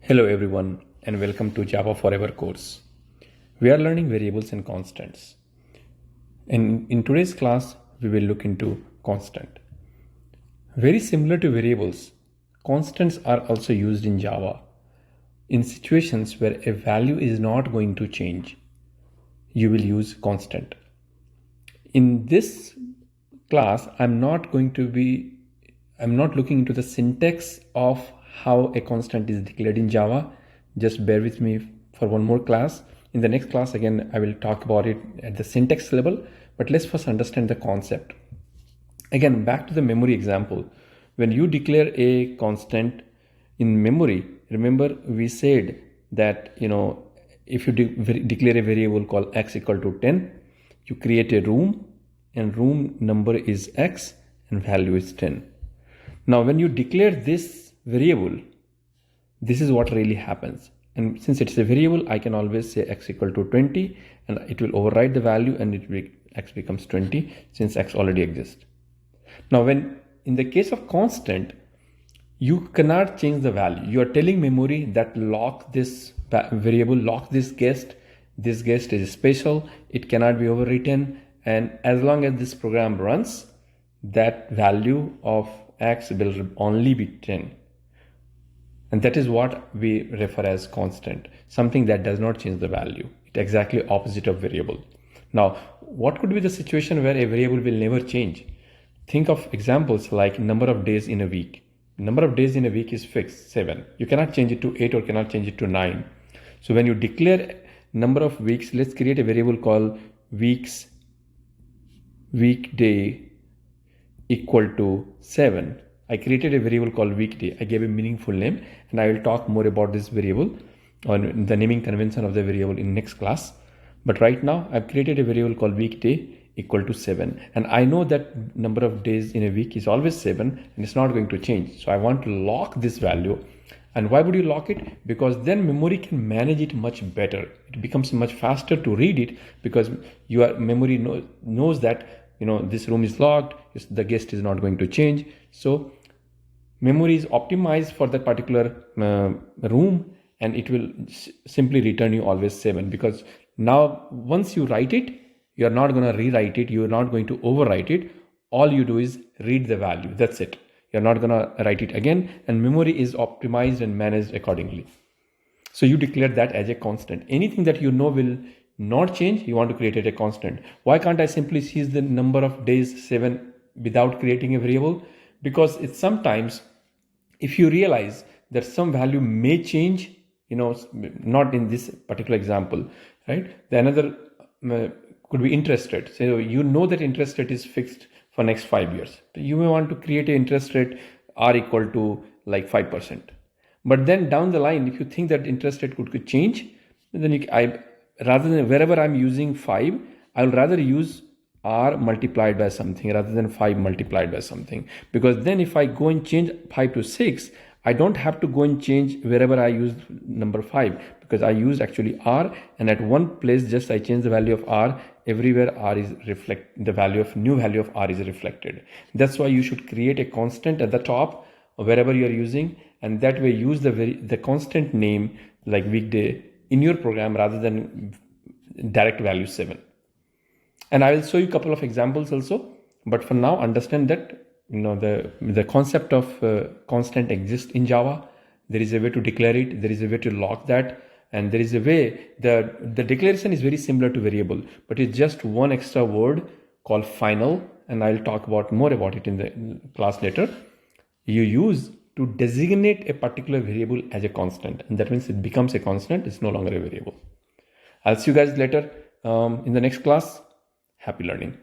Hello everyone and welcome to Java Forever course. We are learning variables and constants. And in today's class, we will look into constant. Very similar to variables, constants are also used in Java in situations where a value is not going to change. You will use constant. In this class, I'm not looking into the syntax of how a constant is declared in Java. Just bear with me for one more class. In the next class, again, I will talk about it at the syntax level, but let's first understand the concept. Again, back to the memory example. When you declare a constant in memory, remember we said that, if you declare a variable called x equal to 10, you create a room and room number is x and value is 10. Now, when you declare this variable, this is what really happens. And since it's a variable, I can always say x equal to 20 and it will override the value and x becomes 20 since x already exists. Now, when in the case of constant, you cannot change the value. You are telling memory that lock this variable, lock this guest. This guest is special. It cannot be overwritten. And as long as this program runs, that value of x will only be 10. And that is what we refer as constant, something that does not change the value. It's exactly opposite of variable. Now, what could be the situation where a variable will never change? Think of examples like number of days in a week. Number of days in a week is fixed, 7. You cannot change it to 8 or cannot change it to 9. So when you declare number of weeks, let's create a variable called weekday equal to 7. I created a variable called weekday. I gave a meaningful name, and I will talk more about this variable on the naming convention of the variable in next class. But right now I've created a variable called weekday equal to 7. And I know that number of days in a week is always 7 and it's not going to change. So I want to lock this value. And why would you lock it? Because then memory can manage it much better. It becomes much faster to read it because your memory knows that this room is locked, the guest is not going to change. So memory is optimized for that particular room, and it will simply return you always 7, because now once you write it, you're not going to rewrite it, you're not going to overwrite it. All you do is read the value. That's it. You're not going to write it again, and memory is optimized and managed accordingly. So you declare that as a constant. Anything that will not change, you want to create it a constant. Why can't I simply seize the number of days 7 without creating a variable? Because it's sometimes, if you realize that some value may change, not in this particular example, right? The another could be interest rate. So that interest rate is fixed for next 5 years. You may want to create an interest rate R equal to like 5%. But then down the line, if you think that interest rate could change, then rather than wherever I'm using 5, I'll rather use R multiplied by something rather than 5 multiplied by something. Because then if I go and change 5 to 6, I don't have to go and change wherever I use number 5, because I used actually R, and at one place just I change the value of R. Everywhere R is new value of R is reflected. That's why you should create a constant at the top wherever you are using, and that way use the constant name like weekday in your program rather than direct value 7. And I will show you a couple of examples also. But for now, understand that the concept of constant exists in Java. There is a way to declare it. There is a way to lock that. And there is a way, the declaration is very similar to variable, but it's just one extra word called final. And I'll talk more about it in the class later. You use to designate a particular variable as a constant. And that means it becomes a constant. It's no longer a variable. I'll see you guys later in the next class. Happy learning.